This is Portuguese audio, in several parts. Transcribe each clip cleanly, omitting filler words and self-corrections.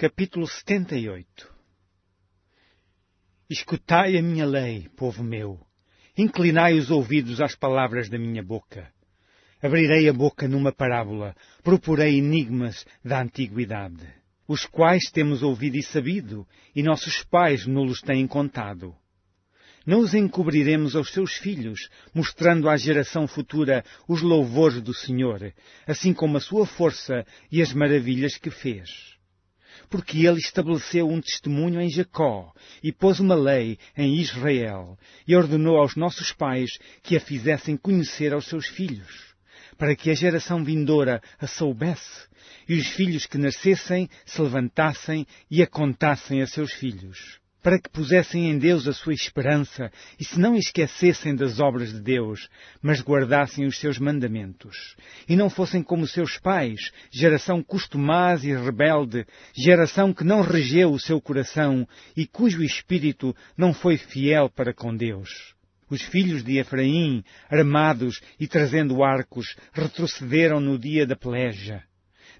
Capítulo 78. Escutai a minha lei, povo meu. Inclinai os ouvidos às palavras da minha boca. Abrirei a boca numa parábola, proporei enigmas da antiguidade, os quais temos ouvido e sabido, e nossos pais nos têm contado. Não os encobriremos aos seus filhos, mostrando à geração futura os louvores do Senhor, assim como a sua força e as maravilhas que fez. Porque ele estabeleceu um testemunho em Jacó, e pôs uma lei em Israel, e ordenou aos nossos pais que a fizessem conhecer aos seus filhos, para que a geração vindoura a soubesse, e os filhos que nascessem se levantassem e a contassem a seus filhos, para que pusessem em Deus a sua esperança e se não esquecessem das obras de Deus, mas guardassem os seus mandamentos, e não fossem como seus pais, geração costumaz e rebelde, geração que não regeu o seu coração e cujo espírito não foi fiel para com Deus. Os filhos de Efraim, armados e trazendo arcos, retrocederam no dia da peleja.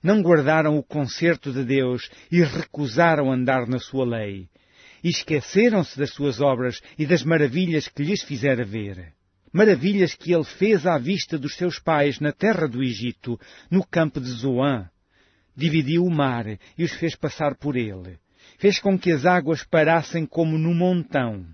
Não guardaram o concerto de Deus e recusaram andar na sua lei. E esqueceram-se das suas obras e das maravilhas que lhes fizera ver. Maravilhas que ele fez à vista dos seus pais na terra do Egito, no campo de Zoan. Dividiu o mar e os fez passar por ele. Fez com que as águas parassem como num montão.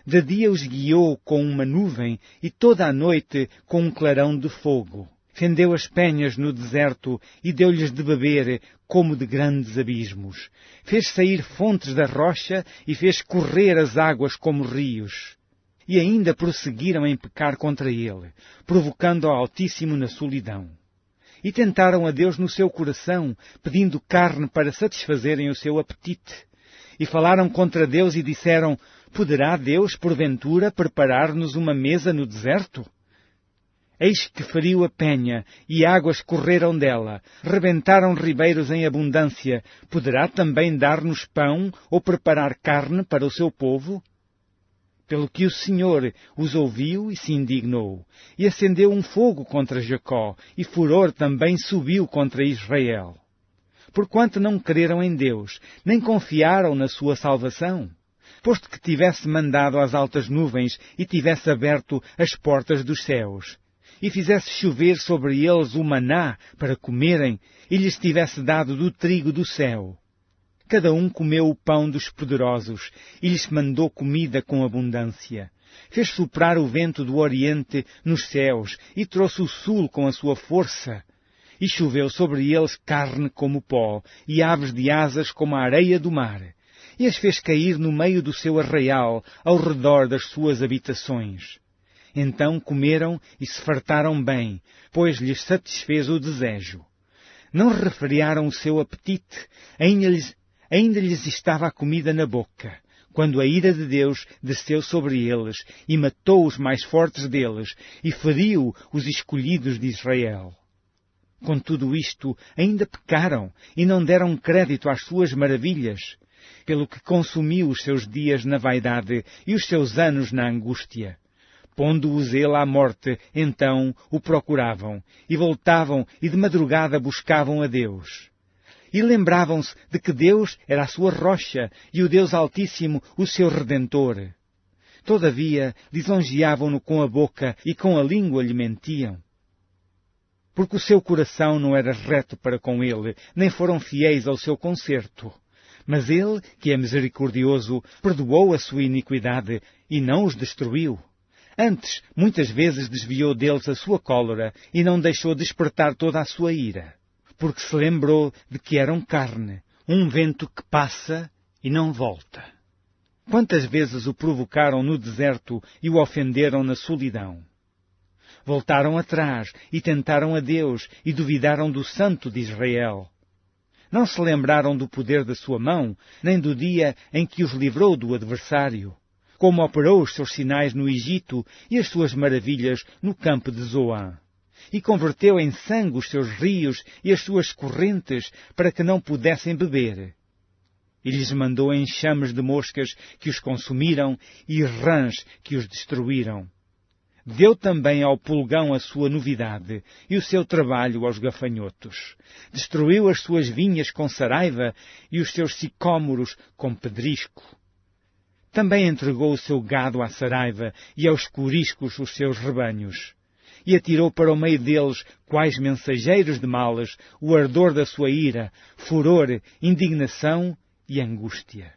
De dia os guiou com uma nuvem e toda a noite com um clarão de fogo. Fendeu as penhas no deserto e deu-lhes de beber como de grandes abismos. Fez sair fontes da rocha e fez correr as águas como rios. E ainda prosseguiram em pecar contra ele, provocando ao Altíssimo na solidão. E tentaram a Deus no seu coração, pedindo carne para satisfazerem o seu apetite. E falaram contra Deus e disseram: poderá Deus, porventura, preparar-nos uma mesa no deserto? Eis que feriu a penha, e águas correram dela, rebentaram ribeiros em abundância. Poderá também dar-nos pão, ou preparar carne para o seu povo? Pelo que o Senhor os ouviu e se indignou, e acendeu um fogo contra Jacó, e furor também subiu contra Israel. Porquanto não creram em Deus, nem confiaram na sua salvação, posto que tivesse mandado as altas nuvens e tivesse aberto as portas dos céus, e fizesse chover sobre eles o maná para comerem, e lhes tivesse dado do trigo do céu. Cada um comeu o pão dos poderosos, e lhes mandou comida com abundância. Fez soprar o vento do oriente nos céus, e trouxe o sul com a sua força. E choveu sobre eles carne como pó, e aves de asas como a areia do mar. E as fez cair no meio do seu arraial, ao redor das suas habitações. Então comeram e se fartaram bem, pois lhes satisfez o desejo. Não refriaram o seu apetite, ainda lhes estava a comida na boca, quando a ira de Deus desceu sobre eles, e matou os mais fortes deles, e feriu os escolhidos de Israel. Com tudo isto, ainda pecaram, e não deram crédito às suas maravilhas, pelo que consumiu os seus dias na vaidade, e os seus anos na angústia. Pondo-os ele à morte, então o procuravam, e voltavam e de madrugada buscavam a Deus. E lembravam-se de que Deus era a sua rocha, e o Deus Altíssimo o seu Redentor. Todavia, lisonjeavam-no com a boca e com a língua lhe mentiam. Porque o seu coração não era reto para com ele, nem foram fiéis ao seu concerto. Mas ele, que é misericordioso, perdoou a sua iniquidade e não os destruiu. Antes, muitas vezes desviou deles a sua cólera e não deixou despertar toda a sua ira, porque se lembrou de que eram carne, um vento que passa e não volta. Quantas vezes o provocaram no deserto e o ofenderam na solidão? Voltaram atrás e tentaram a Deus e duvidaram do Santo de Israel. Não se lembraram do poder da sua mão, nem do dia em que os livrou do adversário, como operou os seus sinais no Egito e as suas maravilhas no campo de Zoan. E converteu em sangue os seus rios e as suas correntes para que não pudessem beber. E lhes mandou enxames de moscas que os consumiram e rãs que os destruíram. Deu também ao pulgão a sua novidade e o seu trabalho aos gafanhotos. Destruiu as suas vinhas com saraiva e os seus sicômoros com pedrisco. Também entregou o seu gado à saraiva e aos coriscos os seus rebanhos. E atirou para o meio deles, quais mensageiros de males, o ardor da sua ira, furor, indignação e angústia.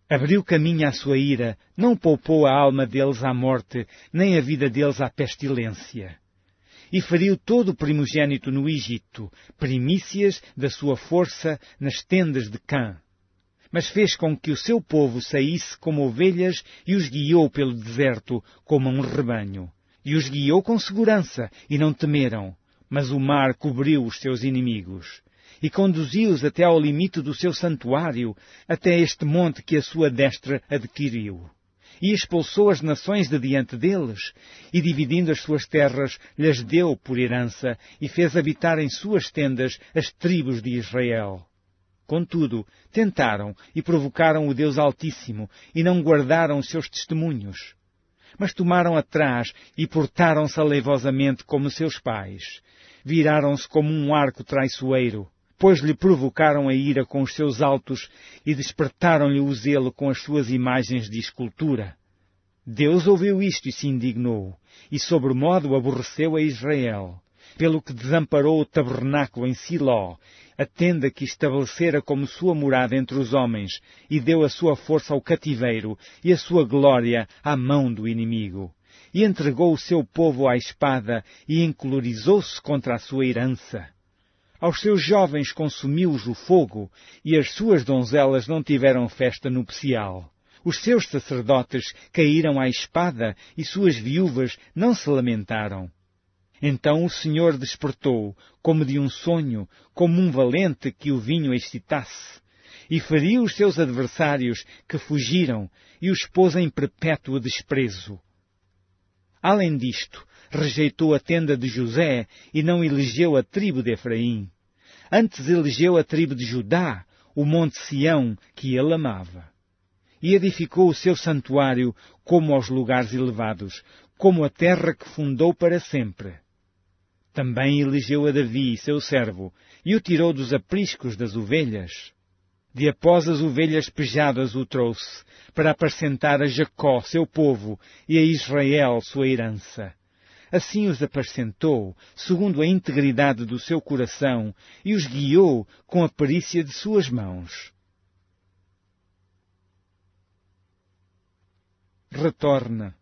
Abriu caminho à sua ira, não poupou a alma deles à morte, nem a vida deles à pestilência. E feriu todo o primogênito no Egito, primícias da sua força nas tendas de Cã. Mas fez com que o seu povo saísse como ovelhas e os guiou pelo deserto como um rebanho. E os guiou com segurança, e não temeram, mas o mar cobriu os seus inimigos. E conduziu-os até ao limite do seu santuário, até este monte que a sua destra adquiriu. E expulsou as nações de diante deles, e dividindo as suas terras, lhes deu por herança, e fez habitar em suas tendas as tribos de Israel. Contudo, tentaram e provocaram o Deus Altíssimo, e não guardaram os seus testemunhos. Mas tomaram atrás e portaram-se aleivosamente como seus pais. Viraram-se como um arco traiçoeiro, pois lhe provocaram a ira com os seus altos e despertaram-lhe o zelo com as suas imagens de escultura. Deus ouviu isto e se indignou, e sobremodo aborreceu a Israel, pelo que desamparou o tabernáculo em Siló, a tenda que estabelecera como sua morada entre os homens, e deu a sua força ao cativeiro e a sua glória à mão do inimigo. E entregou o seu povo à espada e encolorizou-se contra a sua herança. Aos seus jovens consumiu-os o fogo, e as suas donzelas não tiveram festa nupcial. Os seus sacerdotes caíram à espada, e suas viúvas não se lamentaram. Então o Senhor despertou, como de um sonho, como um valente que o vinho excitasse, e feriu os seus adversários que fugiram, e os pôs em perpétuo desprezo. Além disto, rejeitou a tenda de José e não elegeu a tribo de Efraim. Antes elegeu a tribo de Judá, o monte Sião, que ele amava. E edificou o seu santuário como aos lugares elevados, como a terra que fundou para sempre. Também elegeu a Davi, seu servo, e o tirou dos apriscos das ovelhas. De após as ovelhas pejadas o trouxe, para apacentar a Jacó, seu povo, e a Israel, sua herança. Assim os apacentou, segundo a integridade do seu coração, e os guiou com a perícia de suas mãos. Retorna.